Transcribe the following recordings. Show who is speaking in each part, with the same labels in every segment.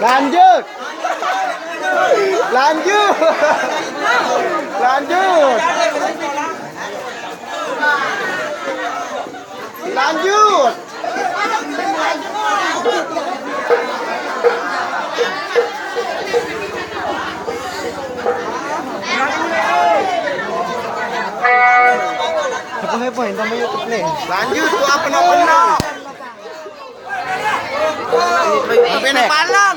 Speaker 1: Lanjut. Lanjut. Lanjut. Lanjut. Apa yang sama YouTube nih? Lanjut tuh apa nak? Apa yang palang?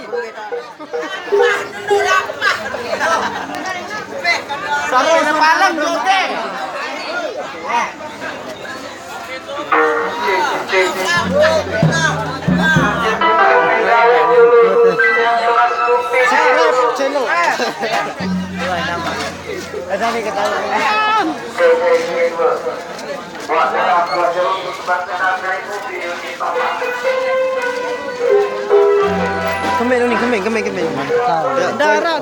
Speaker 1: Sampai na palang juga. Channel. Ada nih ketawa. Kemeng. Darah.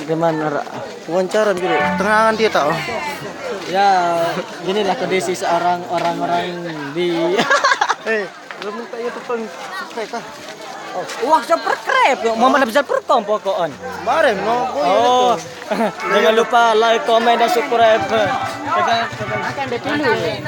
Speaker 1: Deman wawancara gitu. Tenangan dia tahu.
Speaker 2: Ya, inilah kondisi seorang orang-orang di.
Speaker 1: Lu minta YouTube subscribe kah?
Speaker 2: Wah, subscribe. Muhammad Abzal Purkom pokoknya.
Speaker 1: Kemarin
Speaker 2: Oh, jangan lupa like, comment, dan subscribe. Akan dipilih.